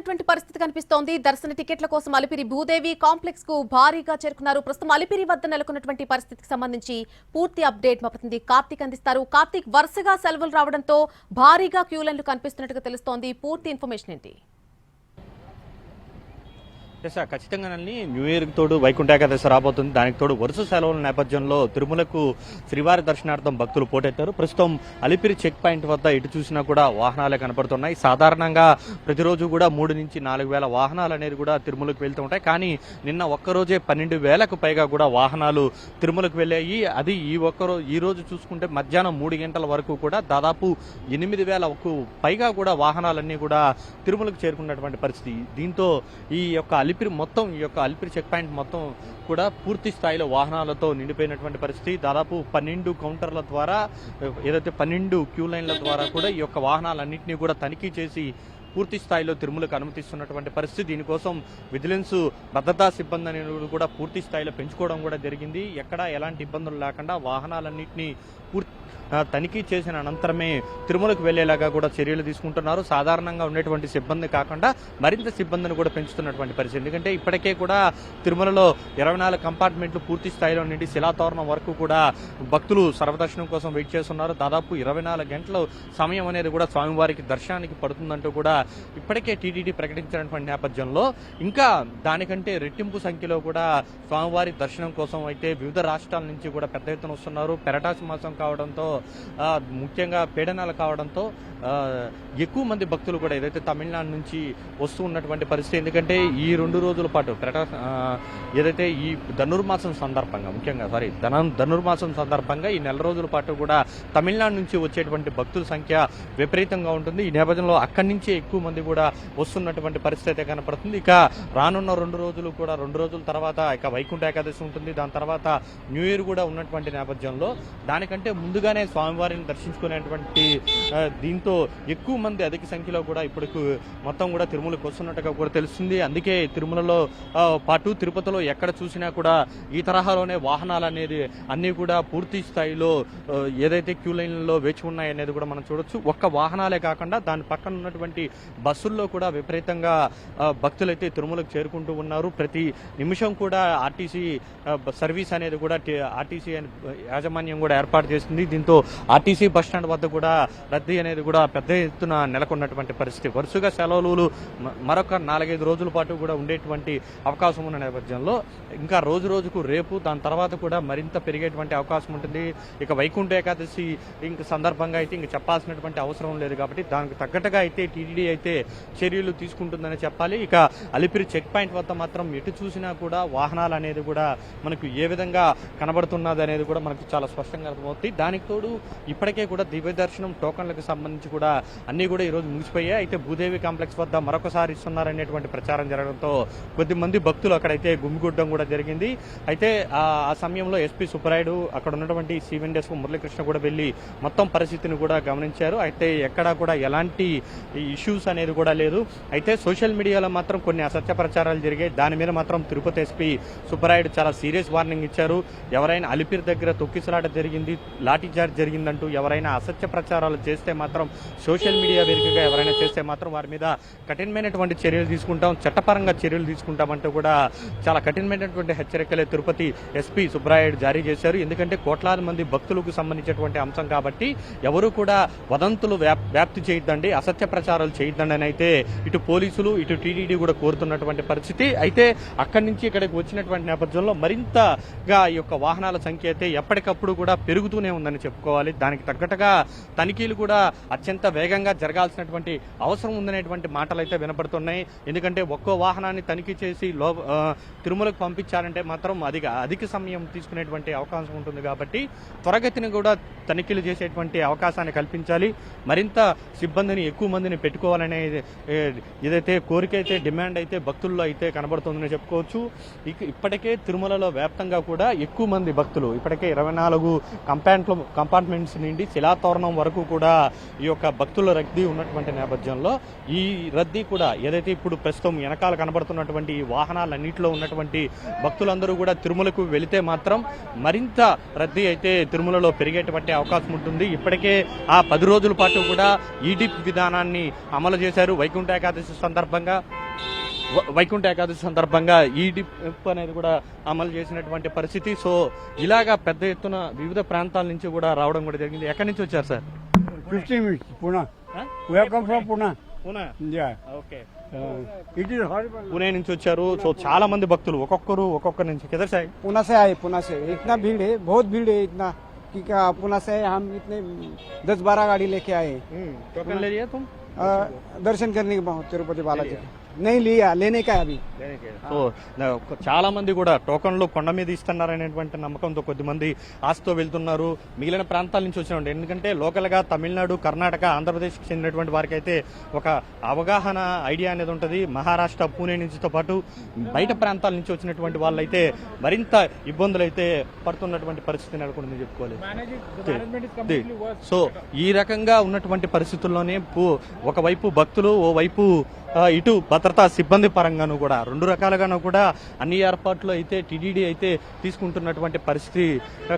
ఉన్నటువంటి పరిస్థితి కనిపిస్తోంది. దర్శన టికెట్ల కోసం అలిపిరి భూదేవి కాంప్లెక్స్ కు భారీగా చేరుకున్నారు. ప్రస్తుతం అలిపిరి వద్ద నెలకొన్నటువంటి పరిస్థితికి సంబంధించి పూర్తి అప్డేట్ మా ప్రతినిధి కార్తీక్ అందిస్తారు. కార్తీక్, వరుసగా సెలవులు రావడంతో భారీగా క్యూ లైన్లు కనిపిస్తున్నట్టుగా తెలుస్తోంది. పూర్తి ఇన్ఫర్మేషన్ ఏంటి? ఖచ్చితంగా న్యూ ఇయర్ తోడు వైకుంఠ ఏకాదశి రాబోతుంది. దానికి తోడు వరుస సెలవుల నేపథ్యంలో తిరుమలకు శ్రీవారి దర్శనార్థం భక్తులు పోటెత్తారు. ప్రస్తుతం అలిపిరి చెక్ పాయింట్ వద్ద ఇటు చూసినా కూడా వాహనాలే కనపడుతున్నాయి. సాధారణంగా ప్రతిరోజు కూడా 3 నుంచి 4 వేల వాహనాలు అనేది కూడా తిరుమలకు వెళ్తూ ఉంటాయి. కానీ నిన్న ఒక్కరోజే 12,000కు పైగా కూడా వాహనాలు తిరుమలకు వెళ్ళాయి. అది ఈ రోజు చూసుకుంటే మధ్యాహ్నం 3 గంటల వరకు కూడా దాదాపు 8,000కు పైగా కూడా వాహనాలన్నీ కూడా తిరుమలకు చేరుకున్నటువంటి పరిస్థితి. దీంతో ఈ యొక్క అలిపిరి చెక్ పాయింట్ మొత్తం కూడా పూర్తి స్థాయిలో వాహనాలతో నిండిపోయినటువంటి పరిస్థితి. దాదాపు 12 కౌంటర్ల ద్వారా, ఏదైతే 12 క్యూ లైన్ల ద్వారా కూడా ఈ యొక్క వాహనాలన్నింటినీ కూడా తనిఖీ చేసి పూర్తి స్థాయిలో తిరుమలకు అనుమతిస్తున్నటువంటి పరిస్థితి. దీనికోసం విజిలెన్స్ భద్రతా సిబ్బంది అనేది కూడా పూర్తి స్థాయిలో పెంచుకోవడం కూడా జరిగింది. ఎక్కడా ఎలాంటి ఇబ్బందులు లేకుండా వాహనాలన్నింటినీ తనిఖీ చేసిన అనంతరమే తిరుమలకు వెళ్లేలాగా కూడా చర్యలు తీసుకుంటున్నారు. సాధారణంగా ఉండేటువంటి సిబ్బంది కాకుండా మరింత సిబ్బందిని కూడా పెంచుతున్నటువంటి పరిస్థితి. ఎందుకంటే ఇప్పటికే కూడా తిరుమలలో 24 కంపార్ట్మెంట్లు పూర్తి స్థాయిలో నిండి శిలాతోరణం వరకు కూడా భక్తులు సర్వదర్శనం కోసం వెయిట్ చేస్తున్నారు. దాదాపు 24 గంటల సమయం అనేది కూడా స్వామివారికి దర్శనానికి పడుతుందంటూ కూడా ఇప్పటికే టీటీడీ ప్రకటించినటువంటి నేపథ్యంలో ఇంకా దానికంటే రెట్టింపు సంఖ్యలో కూడా స్వామివారి దర్శనం కోసం అయితే వివిధ రాష్ట్రాల నుంచి కూడా పెద్ద ఎత్తున వస్తున్నారు. పెరటాసి మాసం కావడంతో, ముఖ్యంగా పీడనాలు కావడంతో ఎక్కువ మంది భక్తులు కూడా ఏదైతే తమిళనాడు నుంచి వస్తూ ఉన్నటువంటి పరిస్థితి. ఎందుకంటే ఈ 2 రోజుల పాటు ఏదైతే ఈ ధనుర్మాసం సందర్భంగా, ధనుర్మాసం సందర్భంగా ఈ నెల రోజుల పాటు కూడా తమిళనాడు నుంచి వచ్చేటువంటి భక్తుల సంఖ్య విపరీతంగా ఉంటుంది. ఈ నేపథ్యంలో అక్కడి నుంచి ఎక్కువ మంది కూడా వస్తున్నటువంటి పరిస్థితి అయితే కనపడుతుంది. ఇక రానున్న 2 రోజులు కూడా, 2 రోజుల తర్వాత ఇక వైకుంఠ ఏకాదశి ఉంటుంది. దాని తర్వాత న్యూ ఇయర్ కూడా ఉన్నటువంటి నేపథ్యంలో దానికంటే ముందుగానే స్వామివారిని దర్శించుకునేటువంటి దీంతో ఎక్కువ మంది అధిక సంఖ్యలో కూడా ఇప్పుడు మొత్తం కూడా తిరుమలకు వస్తున్నట్టుగా కూడా తెలుస్తుంది. అందుకే తిరుమలలో పాటు తిరుపతిలో ఎక్కడ చూసినా కూడా ఈ తరహాలోనే వాహనాలు అనేది అన్ని కూడా పూర్తి స్థాయిలో ఏదైతే క్యూ లైన్లలో వేచి ఉన్నాయి అనేది కూడా మనం చూడొచ్చు. ఒక్క వాహనాలే కాకుండా దాని పక్కన ఉన్నటువంటి బస్సుల్లో కూడా విపరీతంగా భక్తులైతే తిరుమలకు చేరుకుంటూ ఉన్నారు. ప్రతి నిమిషం కూడా ఆర్టీసీ సర్వీస్ అనేది కూడా ఆర్టీసీ యాజమాన్యం కూడా ఏర్పాటు చేస్తుంది. దీంతో ఆర్టీసీ బస్టాండ్ వద్ద కూడా రద్దీ అనేది కూడా పెద్ద ఎత్తున నెలకొన్నటువంటి పరిస్థితి. వరుసగా సెలవులు మరొక 4-5 రోజుల పాటు కూడా ఉండేటువంటి అవకాశం ఉన్న నేపథ్యంలో ఇంకా రోజుకు రేపు దాని తర్వాత కూడా మరింత పెరిగేటువంటి అవకాశం ఉంటుంది. ఇక వైకుంఠ ఏకాదశి ఇంక సందర్భంగా అయితే ఇంక చెప్పాల్సినటువంటి అవసరం లేదు కాబట్టి దానికి తగ్గట్టుగా అయితే టీటీడీ అయితే చర్యలు తీసుకుంటుందని చెప్పాలి. ఇక అలిపిరి చెక్ పాయింట్ వద్ద మాత్రం ఎటు చూసినా కూడా వాహనాలు అనేది కూడా మనకు ఏ విధంగా కనబడుతున్నది అనేది కూడా మనకు చాలా స్పష్టంగా అర్థమవుతుంది. దానికి తోడు ఇప్పటికే కూడా దివ్య దర్శనం టోకన్లకు సంబంధించి కూడా అన్ని కూడా ఈరోజు ముగిసిపోయాయి. అయితే భూదేవి కాంప్లెక్స్ వద్ద మరొకసారి ఇస్తున్నారనేటువంటి ప్రచారం జరగడంతో కొద్దిమంది భక్తులు అక్కడైతే గుమిగూడడం కూడా జరిగింది. అయితే ఆ సమయంలో ఎస్పీ సుబ్బరాయుడు, అక్కడ ఉన్నటువంటి సివిల్ డెస్క్ మురళీకృష్ణ కూడా వెళ్లి మొత్తం పరిస్థితిని కూడా గమనించారు. అయితే ఎక్కడా కూడా ఎలాంటి ఇష్యూస్ అనేది కూడా లేదు. అయితే సోషల్ మీడియాలో మాత్రం కొన్ని అసత్య ప్రచారాలు జరిగాయి. దాని మీద మాత్రం తిరుపతి ఎస్పీ సుబ్బరాయుడు చాలా సీరియస్ వార్నింగ్ ఇచ్చారు. ఎవరైనా అలిపిరి దగ్గర తొక్కిసలాట జరిగింది, లాఠీ చార్జ్ జరిగిందంటూ ఎవరైనా అసత్య ప్రచారాలు చేస్తే మాత్రం, సోషల్ మీడియా వేదికగా ఎవరైనా చేస్తే మాత్రం వారి మీద కఠినమైనటువంటి చర్యలు తీసుకుంటాం, చట్టపరంగా చర్యలు తీసుకుంటామంటూ కూడా చాలా కఠినమైనటువంటి హెచ్చరికలే తిరుపతి ఎస్పీ సుబ్బరాయుడు జారీ చేశారు. ఎందుకంటే కోట్లాది మంది భక్తులకు సంబంధించినటువంటి అంశం కాబట్టి ఎవరు కూడా వదంతులు వ్యాప్తి చేయొద్దండి, అసత్య ప్రచారాలు చేయొద్దండి అని అయితే ఇటు పోలీసులు ఇటు టీటీడీ కూడా కోరుతున్నటువంటి పరిస్థితి. అయితే అక్కడి నుంచి ఇక్కడికి వచ్చినటువంటి నేపథ్యంలో మరింతగా ఈ యొక్క వాహనాల సంఖ్య అయితే ఎప్పటికప్పుడు కూడా పెరుగుతూనే ఉందని చెప్పుకోవాలి. దానికి తగ్గట్టుగా తనిఖీలు కూడా అత్యంత వేగంగా జరగాల్సినటువంటి అవసరం ఉందనేటువంటి మాటలు అయితే వినపడుతున్నాయి. ఎందుకంటే ఒక్కో వాహనాన్ని తనిఖీ చేసి తిరుమలకు పంపించాలంటే మాత్రం అధిక సమయం తీసుకునేటువంటి అవకాశం ఉంటుంది కాబట్టి త్వరగతిని కూడా తనిఖీలు చేసేటువంటి అవకాశాన్ని కల్పించాలి. మరింత సిబ్బందిని, ఎక్కువ మందిని పెట్టుకోవాలనే ఏదైతే కోరిక అయితే, డిమాండ్ అయితే భక్తుల్లో అయితే కనబడుతుందని చెప్పుకోవచ్చు. ఇప్పటికే తిరుమలలో వ్యాప్తంగా కూడా ఎక్కువ మంది భక్తులు ఇప్పటికే 24 కంపార్ట్మెంట్స్ నుండి శిలాతోరణం వరకు కూడా ఈ యొక్క భక్తుల రద్దీ ఉన్నటువంటి నేపథ్యంలో ఈ రద్దీ కూడా ఏదైతే ఇప్పుడు ప్రస్తుతం వెనకాల కనబడుతున్నటువంటి వాహనాలన్నింటిలో ఉన్నటువంటి భక్తులందరూ కూడా తిరుమలకు వెళితే మాత్రం మరింత రద్దీ అయితే తిరుమలలో పెరిగేటువంటి అవకాశం ఉంటుంది. ఇప్పటికే ఆ 10 రోజుల పాటు కూడా ఈడిప్ విధానాన్ని అమలు చేశారు వైకుంఠ ఏకాదశి సందర్భంగా. వైకుంఠ ఏకాదశి సందర్భంగా ఈ డిప్ అనేది కూడా అమలు చేసినటువంటి పరిస్థితి. సో ఇలాగా పెద్ద ఎత్తున వివిధ ప్రాంతాల నుంచి కూడా రావడం కూడా జరిగింది. ఎక్కడి నుంచి వచ్చారు sir? 15 minutes, Pune. Welcome from Pune. Poona. Yeah. Okay, It is horrible. Pune నుంచి వచ్చారు. సో చాలా మంది భక్తులు ఒక్కొక్క నుంచి కిదర్ సాయి पुणे से आए, पुणे से इतना भीड़ है, बहुत भीड़ है इतना कि क्या पुणे से हम इतने 10-12 गाड़ी लेके आए टोकन ले लिया तुम? दर्शन करने के बहुत तिरुपति बालाजी के। नहीं लिया, लेने का है अभी। సో చాలా మంది కూడా టోకన్లు కొండ మీద ఇస్తున్నారనేటువంటి నమ్మకంతో కొద్దిమంది ఆశతో వెళ్తున్నారు. మిగిలిన ప్రాంతాల నుంచి వచ్చినటువంటి, ఎందుకంటే లోకల్ గా తమిళనాడు, కర్ణాటక, ఆంధ్రప్రదేశ్ కి చెందినటువంటి వారికి అయితే ఒక అవగాహన ఐడియా అనేది ఉంటుంది. మహారాష్ట్ర, పూణే నుంచితో పాటు బయట ప్రాంతాల నుంచి వచ్చినటువంటి వాళ్ళైతే మరింత ఇబ్బందులు అయితే పడుతున్నటువంటి పరిస్థితి నెలకొందని చెప్పుకోవాలి. సో ఈ రకంగా ఉన్నటువంటి పరిస్థితుల్లోనే ఒకవైపు భక్తులు, ఓవైపు ఇటు భద్రతా సిబ్బంది పరంగాను కూడా రెండు రకాలుగాను కూడా అన్ని ఏర్పాట్లు అయితే టీటీడీ అయితే తీసుకుంటున్నటువంటి పరిస్థితి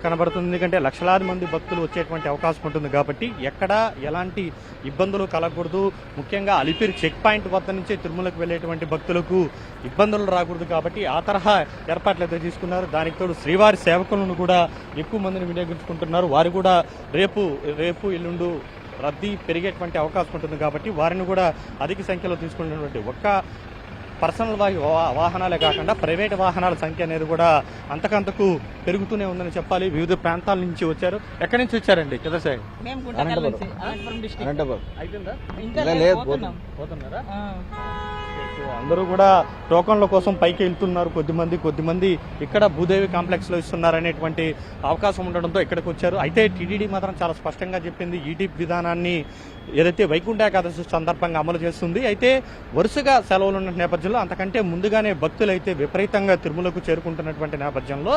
కనబడుతుంది. ఎందుకంటే లక్షలాది మంది భక్తులు వచ్చేటువంటి అవకాశం ఉంటుంది కాబట్టి ఎక్కడా ఎలాంటి ఇబ్బందులు కలగకూడదు. ముఖ్యంగా అలిపిరి చెక్ పాయింట్ వద్ద నుంచి తిరుమలకు వెళ్లేటువంటి భక్తులకు ఇబ్బందులు రాకూడదు కాబట్టి ఆ తరహా ఏర్పాట్లు అయితే తీసుకున్నారు. దానికి తోడు శ్రీవారి సేవకులను కూడా ఎక్కువ మందిని వినియోగించుకుంటున్నారు. వారు కూడా రేపు ఎల్లుండు రద్దీ పెరిగేటువంటి అవకాశం ఉంటుంది కాబట్టి వారిని కూడా అధిక సంఖ్యలో తీసుకున్నటువంటి ఒక్క పర్సనల్ వాహనాలే కాకుండా ప్రైవేట్ వాహనాల సంఖ్య అనేది కూడా అంతకంతకు పెరుగుతూనే ఉందని చెప్పాలి. వివిధ ప్రాంతాల నుంచి వచ్చారు. ఎక్కడి నుంచి వచ్చారండి? కదా సార్, పోతున్నారా? అందరూ కూడా టోకన్ల కోసం పైకి వెళ్తున్నారు. కొద్దిమంది ఇక్కడ భూదేవి కాంప్లెక్స్ లో ఇస్తున్నారనేటువంటి అవకాశం ఉండడంతో ఇక్కడికి వచ్చారు. అయితే టీటీడీ మాత్రం చాలా స్పష్టంగా చెప్పింది ఈ డిప్ విధానాన్ని ఏదైతే వైకుంఠ ఏకాదశి సందర్భంగా అమలు చేస్తుంది. అయితే వరుసగా సెలవులు ఉన్న నేపథ్యంలో, అంతకంటే ముందుగానే భక్తులు అయితే విపరీతంగా తిరుమలకు చేరుకుంటున్నటువంటి నేపథ్యంలో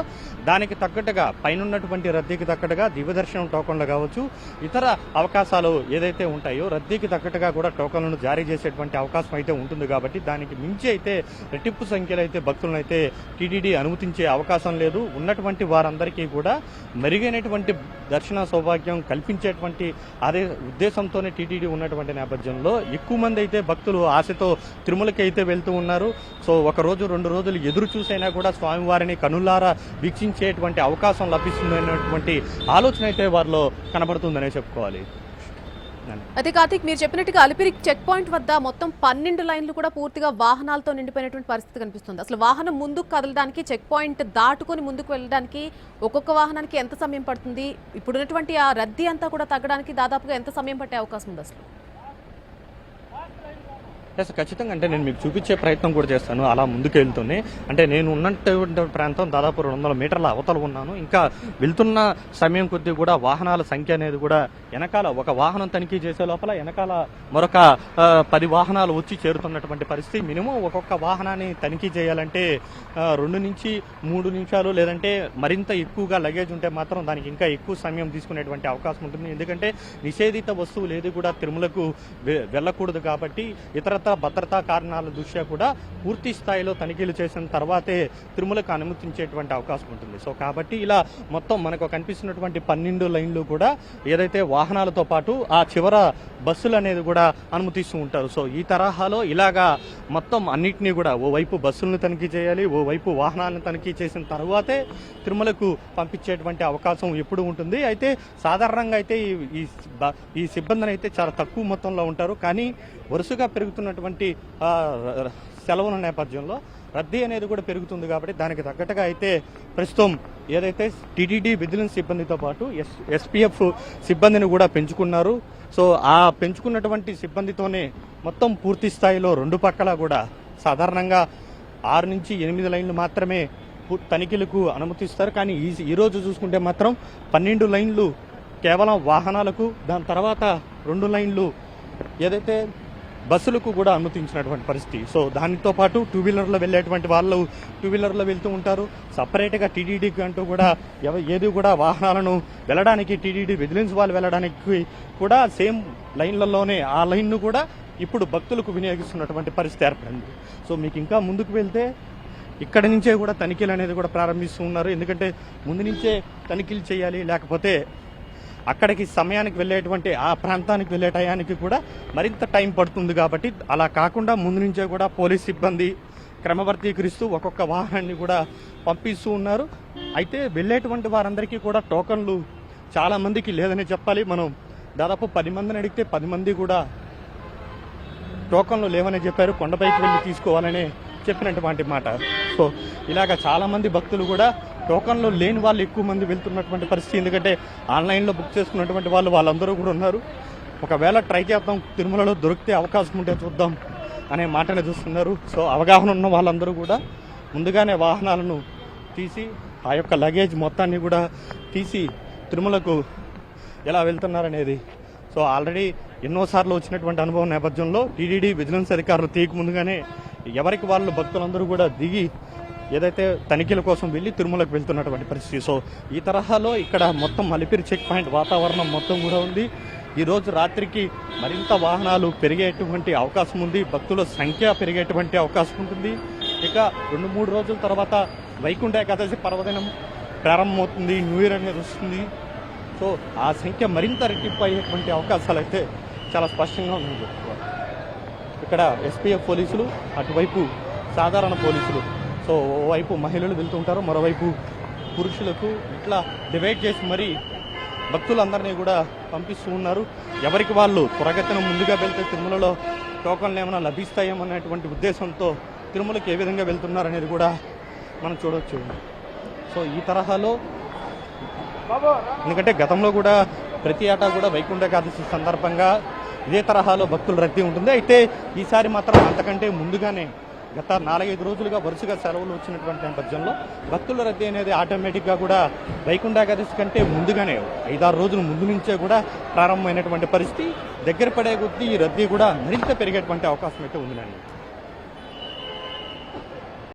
దానికి తగ్గట్టుగా పైనున్నటువంటి రద్దీకి తగ్గట్టుగా దివ్యదర్శనం టోకన్లు కావచ్చు, ఇతర అవకాశాలు ఏదైతే ఉంటాయో రద్దీకి తగ్గట్టుగా కూడా టోకన్లను జారీ చేసేటువంటి అవకాశం అయితే ఉంటుంది. కాబట్టి దానికి మించి అయితే రెట్టింపు సంఖ్యలో అయితే భక్తులను అయితే టీటీడీ అనుమతించే అవకాశం లేదు. ఉన్నటువంటి వారందరికీ కూడా మెరుగైనటువంటి దర్శన సౌభాగ్యం కల్పించేటువంటి అదే ఉద్దేశంతోనే టీటీడీ ఉన్నటువంటి నేపథ్యంలో ఎక్కువ మంది అయితే భక్తులు ఆశతో తిరుమలకి అయితే వెళ్తూ ఉన్నారు. సో ఒక రోజు 2 రోజులు ఎదురు చూసైనా కూడా స్వామివారిని కనులారా వీక్షించేటువంటి అవకాశం లభిస్తుందనేటువంటి ఆలోచన అయితే వారిలో కనబడుతుందనే చెప్పుకోవాలి. అయితే కార్తీక్, మీరు చెప్పినట్టుగా అలిపిరి చెక్ పాయింట్ వద్ద మొత్తం 12 లైన్లు కూడా పూర్తిగా వాహనాలతో నిండిపోయినటువంటి పరిస్థితి కనిపిస్తుంది. అసలు వాహనం ముందుకు కదలడానికి, చెక్ పాయింట్ దాటుకొని ముందుకు వెళ్ళడానికి ఒక్కొక్క వాహనానికి ఎంత సమయం పడుతుంది? ఇప్పుడున్నటువంటి ఆ రద్దీ అంతా కూడా తగ్గడానికి దాదాపుగా ఎంత సమయం పట్టే అవకాశం ఉంది అసలు? ఖచ్చితంగా, అంటే నేను మీకు చూపించే ప్రయత్నం కూడా చేస్తాను. అలా ముందుకు వెళ్తూనే, అంటే నేను ఉన్నటువంటి ప్రాంతం దాదాపు 200 మీటర్ల అవతల ఉన్నాను. ఇంకా వెళ్తున్న సమయం కొద్దీ కూడా వాహనాల సంఖ్య అనేది కూడా వెనకాల ఒక వాహనం తనిఖీ చేసే లోపల వెనకాల మరొక 10 వాహనాలు వచ్చి చేరుతున్నటువంటి పరిస్థితి. మినిమం ఒక్కొక్క వాహనాన్ని తనిఖీ చేయాలంటే 2 నుంచి 3 నిమిషాలు, లేదంటే మరింత ఎక్కువగా లగేజ్ ఉంటే మాత్రం దానికి ఇంకా ఎక్కువ సమయం తీసుకునేటువంటి అవకాశం ఉంటుంది. ఎందుకంటే నిషేధిత వస్తువులు ఏది కూడా తిరుమలకు వెళ్ళకూడదు కాబట్టి ఇతర భద్రతా కారణాల దృష్ట్యా కూడా పూర్తి స్థాయిలో తనిఖీలు చేసిన తర్వాతే తిరుమలకు అనుమతించేటువంటి అవకాశం ఉంటుంది. సో కాబట్టి ఇలా మొత్తం మనకు కనిపిస్తున్నటువంటి 12 లైన్లు కూడా ఏదైతే వాహనాలతో పాటు ఆ చివర బస్సులు అనేది కూడా అనుమతిస్తూ ఉంటారు. సో ఈ తరహాలో ఇలాగా మొత్తం అన్నింటినీ కూడా ఓవైపు బస్సులను తనిఖీ చేయాలి, ఓవైపు వాహనాలను తనిఖీ చేసిన తర్వాతే తిరుమలకు పంపించేటువంటి అవకాశం ఎప్పుడు ఉంటుంది. అయితే సాధారణంగా అయితే ఈ సిబ్బందిని అయితే చాలా తక్కువ మొత్తంలో ఉంటారు. కానీ వరుసగా పెరుగుతున్నటువంటి సెలవుల నేపథ్యంలో రద్దీ అనేది కూడా పెరుగుతుంది కాబట్టి దానికి తగ్గట్టుగా అయితే ప్రస్తుతం ఏదైతే టీటీడీ విజిలెన్స్ సిబ్బందితో పాటు ఎస్పీఎఫ్ సిబ్బందిని కూడా పెంచుకున్నారు. సో ఆ పెంచుకున్నటువంటి సిబ్బందితోనే మొత్తం పూర్తి స్థాయిలో 2 పక్కల కూడా సాధారణంగా 6 నుంచి 8 లైన్లు మాత్రమే తనిఖీలకు అనుమతిస్తారు. కానీ ఈ రోజు చూసుకుంటే మాత్రం 12 లైన్లు కేవలం వాహనాలకు, దాని తర్వాత 2 లైన్లు ఏదైతే బస్సులకు కూడా అనుమతించినటువంటి పరిస్థితి. సో దానితో పాటు 2 వీలర్లో వెళ్ళేటువంటి వాళ్ళు 2 వీలర్లో వెళ్తూ ఉంటారు. సపరేట్గా టీటీడీకి అంటూ కూడా ఏది కూడా వాహనాలను వెళ్ళడానికి టీటీడీ విజిలెన్స్ వాళ్ళు వెళ్ళడానికి కూడా సేమ్ లైన్లలోనే ఆ లైన్ను కూడా ఇప్పుడు భక్తులకు వినియోగిస్తున్నటువంటి పరిస్థితి ఏర్పడింది. సో మీకు ఇంకా ముందుకు వెళ్తే ఇక్కడి నుంచే కూడా తనిఖీలు అనేది కూడా ప్రారంభిస్తూ ఉన్నారు. ఎందుకంటే ముందు నుంచే తనిఖీలు చేయాలి, లేకపోతే అక్కడికి సమయానికి వెళ్ళేటువంటి ఆ ప్రాంతానికి వెళ్ళే టయానికి కూడా మరింత టైం పడుతుంది. కాబట్టి అలా కాకుండా ముందు నుంచే కూడా పోలీస్ సిబ్బంది క్రమబద్ధీకరిస్తూ ఒక్కొక్క వాహనాన్ని కూడా పంపిస్తూ ఉన్నారు. అయితే వెళ్ళేటువంటి వారందరికీ కూడా టోకన్లు చాలా మందికి లేదని చెప్పాలి. మనం దాదాపు 10 మందిని అడిగితే 10 మంది కూడా టోకన్లు లేవని చెప్పారు. కొండపైకి వెళ్ళి తీసుకోవాలని చెప్పినటువంటి మాట. సో ఇలాగ చాలా మంది భక్తులు కూడా టోకన్లు లేని వాళ్ళు ఎక్కువ మంది వెళ్తున్నటువంటి పరిస్థితి. ఎందుకంటే ఆన్లైన్లో బుక్ చేసుకున్నటువంటి వాళ్ళందరూ కూడా ఉన్నారు. ఒకవేళ ట్రై చేద్దాం, తిరుమలలో దొరికితే అవకాశం ఉంటే చూద్దాం అనే మాటనే చూస్తున్నారు. సో అవగాహన ఉన్న వాళ్ళందరూ కూడా ముందుగానే వాహనాలను తీసి ఆ యొక్క లగేజ్ మొత్తాన్ని కూడా తీసి తిరుమలకు ఎలా వెళ్తున్నారనేది. సో ఆల్రెడీ ఎన్నోసార్లు వచ్చినటువంటి అనుభవం నేపథ్యంలో టీటీడీ విజిలెన్స్ అధికారులు తీయక ముందుగానే ఎవరికి వాళ్ళు భక్తులందరూ కూడా దిగి ఏదైతే తనిఖీల కోసం వెళ్ళి తిరుమలకు వెళ్తున్నటువంటి పరిస్థితి. సో ఈ తరహాలో ఇక్కడ మొత్తం అలిపిరి చెక్ పాయింట్ వాతావరణం మొత్తం కూడా ఉంది. ఈరోజు రాత్రికి మరింత వాహనాలు పెరిగేటువంటి అవకాశం ఉంది. భక్తుల సంఖ్య పెరిగేటువంటి అవకాశం ఉంటుంది. ఇక 2-3 రోజుల తర్వాత వైకుంఠ ఏకాదశి పర్వదినం ప్రారంభమవుతుంది, న్యూ ఇయర్ అనేది వస్తుంది. సో ఆ సంఖ్య మరింత రెట్టింపు అయ్యేటువంటి అవకాశాలు అయితే చాలా స్పష్టంగా ఉన్నాయి. ఇక్కడ ఎస్పీఎఫ్ పోలీసులు, అటువైపు సాధారణ పోలీసులు. సో ఓవైపు మహిళలు వెళ్తుంటారు, మరోవైపు పురుషులకు ఇట్లా డివైడ్ చేసి మరీ భక్తులందరినీ కూడా పంపిస్తూ ఉన్నారు. ఎవరికి వాళ్ళు త్వరగతిన ముందుగా వెళ్తే తిరుమలలో టోకన్లు ఏమైనా లభిస్తాయేమనేటువంటి ఉద్దేశంతో తిరుమలకి ఏ విధంగా వెళ్తున్నారనేది కూడా మనం చూడవచ్చు. సో ఈ తరహాలో ఎందుకంటే గతంలో కూడా ప్రతి ఏటా కూడా వైకుంఠ ఏకాదశి సందర్భంగా ఇదే తరహాలో భక్తుల రద్దీ ఉంటుంది. అయితే ఈసారి మాత్రం అంతకంటే ముందుగానే గత 4-5 రోజులుగా వరుసగా సెలవులు వచ్చినటువంటి నేపథ్యంలో భక్తుల రద్దీ అనేది ఆటోమేటిక్గా కూడా వైకుంఠ ఏకాదశి కంటే ముందుగానే 5-6 రోజుల ముందు నుంచే కూడా ప్రారంభమైనటువంటి పరిస్థితి. దగ్గర పడే కొద్దీ ఈ రద్దీ కూడా మరింత పెరిగేటువంటి అవకాశం అయితే ఉందండి.